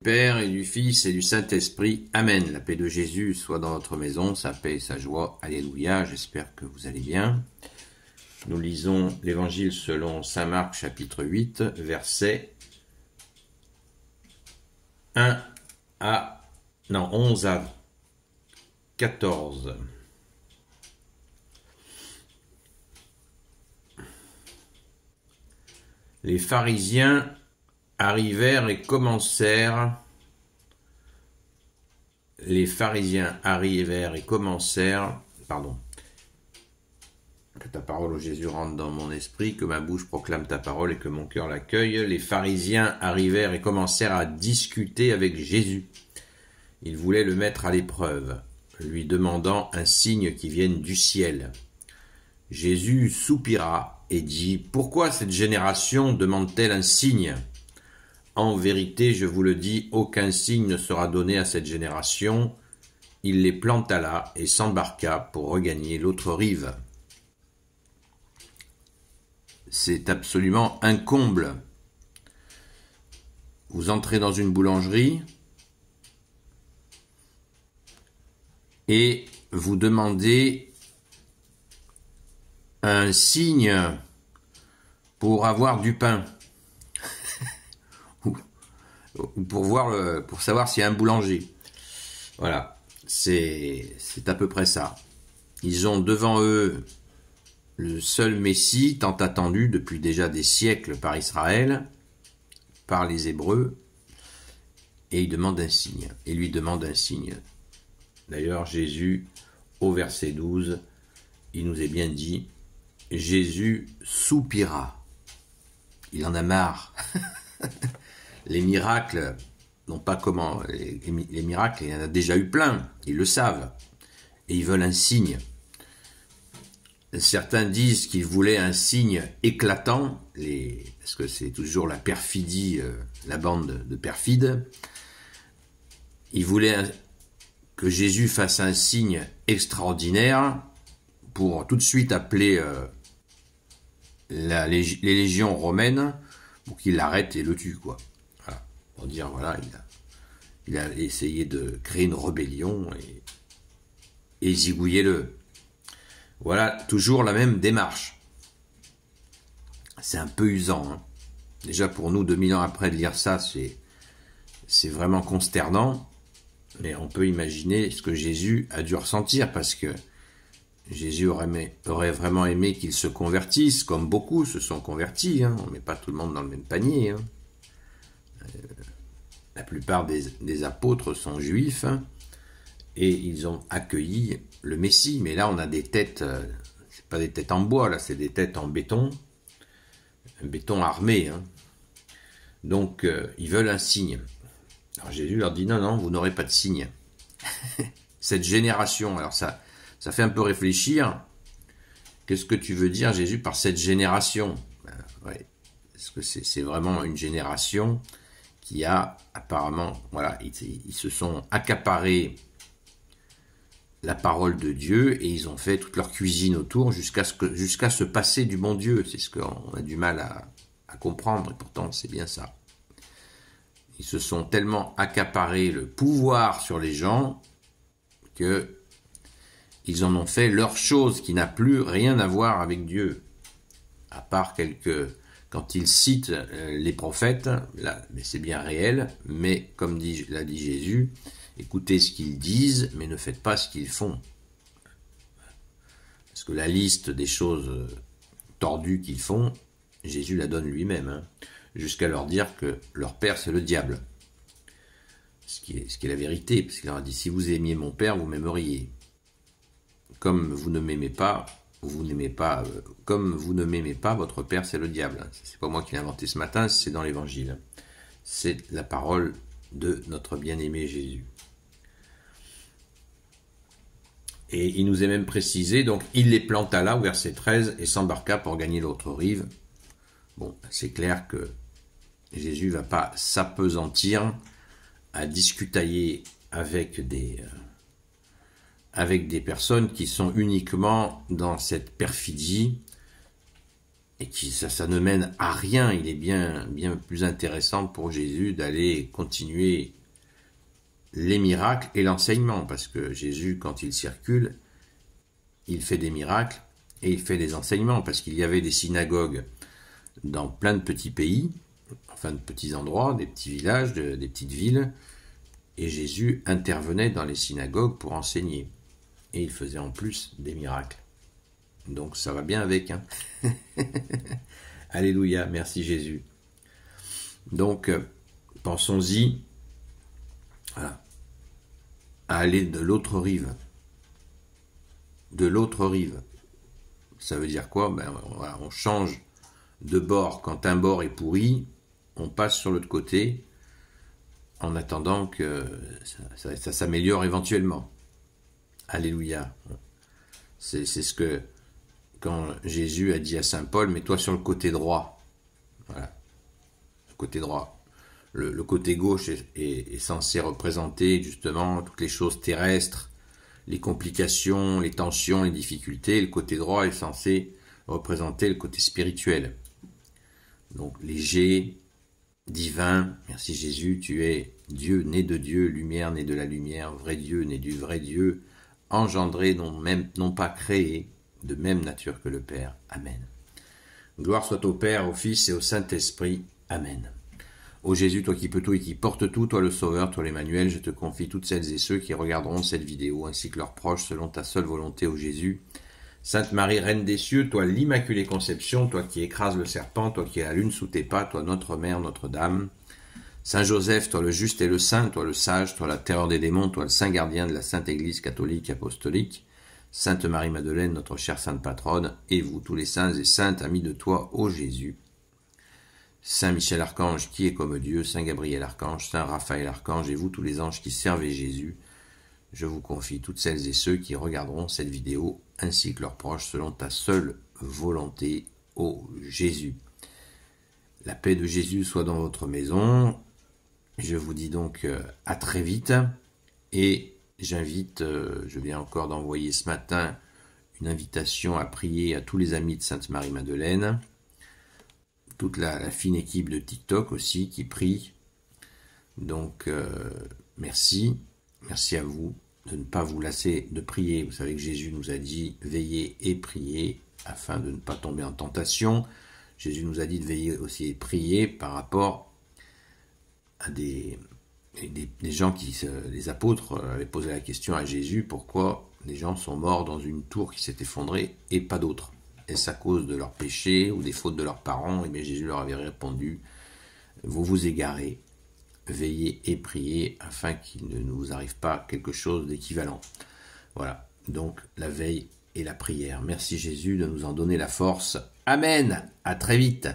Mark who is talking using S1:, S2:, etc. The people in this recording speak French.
S1: Père et du Fils et du Saint-Esprit. Amen. La paix de Jésus soit dans notre maison, sa paix et sa joie. Alléluia. J'espère que vous allez bien. Nous lisons l'Évangile selon saint Marc, chapitre 8, versets 11 à 14. Les pharisiens arrivèrent et commencèrent. Que ta parole, ô Jésus, rentre dans mon esprit, que ma bouche proclame ta parole et que mon cœur l'accueille. Les pharisiens arrivèrent et commencèrent à discuter avec Jésus. Ils voulaient le mettre à l'épreuve, lui demandant un signe qui vienne du ciel. Jésus soupira et dit : « Pourquoi cette génération demande-t-elle un signe ? En vérité, je vous le dis, aucun signe ne sera donné à cette génération. » Il les planta là et s'embarqua pour regagner l'autre rive. C'est absolument un comble. Vous entrez dans une boulangerie et vous demandez un signe pour avoir du pain. Ou pour savoir s'il y a un boulanger. Voilà, c'est à peu près ça. Ils ont devant eux le seul Messie tant attendu depuis déjà des siècles par Israël, par les Hébreux, et ils demandent un signe, et lui demandent un signe. D'ailleurs, Jésus, au verset 12, il nous est bien dit, Jésus soupira. Il en a marre. Les miracles, non pas comment, les miracles, il y en a déjà eu plein, ils le savent, et ils veulent un signe. Certains disent qu'ils voulaient un signe éclatant, parce que c'est toujours la perfidie, la bande de perfides. Ils voulaient que Jésus fasse un signe extraordinaire pour tout de suite appeler les légions romaines pour qu'il l'arrête et le tue, quoi. Voilà. Pour dire, voilà, il a essayé de créer une rébellion et zigouillez-le. Voilà, toujours la même démarche. C'est un peu usant, hein. Déjà pour nous, 2000 ans après de lire ça, c'est vraiment consternant. Mais on peut imaginer ce que Jésus a dû ressentir, parce que Jésus aurait vraiment aimé qu'il se convertisse, comme beaucoup se sont convertis, hein. On ne met pas tout le monde dans le même panier, hein. La plupart des apôtres sont juifs, hein, et ils ont accueilli le Messie. Mais là, on a des têtes, c'est pas des têtes en bois, là, c'est des têtes en béton, un béton armé, hein. Donc, ils veulent un signe. Alors Jésus leur dit, non, vous n'aurez pas de signe. Cette génération, alors ça fait un peu réfléchir. Qu'est-ce que tu veux dire, Jésus, par cette génération ? Ouais, parce que c'est vraiment une génération qui a apparemment, voilà, ils se sont accaparés la parole de Dieu et ils ont fait toute leur cuisine autour jusqu'à se passer du bon Dieu. C'est ce qu'on a du mal à comprendre, et pourtant c'est bien ça. Ils se sont tellement accaparés le pouvoir sur les gens que ils en ont fait leur chose qui n'a plus rien à voir avec Dieu. À part quand ils citent les prophètes, là, mais c'est bien réel, mais comme l'a dit Jésus, écoutez ce qu'ils disent, mais ne faites pas ce qu'ils font. Parce que la liste des choses tordues qu'ils font, Jésus la donne lui-même, hein, jusqu'à leur dire que leur père c'est le diable. Ce qui est la vérité, parce qu'il leur a dit, si vous aimiez mon père, vous m'aimeriez. Comme vous ne m'aimez pas, comme vous ne m'aimez pas, votre père c'est le diable. C'est pas moi qui l'ai inventé ce matin, c'est dans l'Évangile. C'est la parole de notre bien-aimé Jésus. Et il nous est même précisé, donc il les planta là, au verset 13, et s'embarqua pour gagner l'autre rive. Bon, c'est clair que Jésus ne va pas s'appesantir à discutailler avec des personnes qui sont uniquement dans cette perfidie et qui ça ne mène à rien. Il est bien plus intéressant pour Jésus d'aller continuer les miracles et l'enseignement, parce que Jésus, quand il circule, il fait des miracles et il fait des enseignements, parce qu'il y avait des synagogues dans plein de petits pays, enfin de petits endroits, des petits villages, des petites villes, et Jésus intervenait dans les synagogues pour enseigner. Et il faisait en plus des miracles. Donc ça va bien avec. Hein. Alléluia, merci Jésus. Donc, pensons-y voilà, à aller de l'autre rive. De l'autre rive. Ça veut dire quoi? Voilà, on change de bord. Quand un bord est pourri, on passe sur l'autre côté en attendant que ça s'améliore éventuellement. Alléluia. C'est ce que, quand Jésus a dit à saint Paul, mets-toi sur le côté droit. Voilà. Le côté droit. Le côté gauche est censé représenter justement toutes les choses terrestres, les complications, les tensions, les difficultés. Le côté droit est censé représenter le côté spirituel. Donc léger, divin, merci Jésus, tu es Dieu, né de Dieu, lumière, né de la lumière, vrai Dieu, né du vrai Dieu, engendré, non pas créé, de même nature que le Père. Amen. Gloire soit au Père, au Fils et au Saint-Esprit. Amen. Ô Jésus, toi qui peux tout et qui portes tout, toi le Sauveur, toi l'Emmanuel, je te confie toutes celles et ceux qui regarderont cette vidéo, ainsi que leurs proches, selon ta seule volonté, ô Jésus. Sainte Marie, Reine des cieux, toi l'Immaculée Conception, toi qui écrases le serpent, toi qui es la lune sous tes pas, toi notre Mère, Notre-Dame. Saint Joseph, toi le juste et le saint, toi le sage, toi la terreur des démons, toi le saint gardien de la Sainte Église catholique apostolique. Sainte Marie-Madeleine, notre chère sainte patronne, et vous tous les saints et saintes amis de toi, ô Jésus. Saint Michel Archange, qui est comme Dieu, Saint Gabriel Archange, Saint Raphaël Archange, et vous tous les anges qui servez Jésus, je vous confie toutes celles et ceux qui regarderont cette vidéo, ainsi que leurs proches, selon ta seule volonté, ô Jésus. La paix de Jésus soit dans votre maison. Je vous dis donc à très vite, et j'invite, je viens encore d'envoyer ce matin une invitation à prier à tous les amis de Sainte Marie-Madeleine, toute la fine équipe de TikTok aussi qui prie. Donc merci à vous de ne pas vous lasser de prier. Vous savez que Jésus nous a dit veillez et priez afin de ne pas tomber en tentation. Jésus nous a dit de veiller aussi et prier par rapport à des gens les apôtres avaient posé la question à Jésus, pourquoi les gens sont morts dans une tour qui s'est effondrée et pas d'autres? Est-ce à cause de leurs péchés ou des fautes de leurs parents? Et bien Jésus leur avait répondu, vous vous égarez, veillez et priez afin qu'il ne vous arrive pas quelque chose d'équivalent. Voilà, donc la veille et la prière. Merci Jésus de nous en donner la force. Amen. À très vite.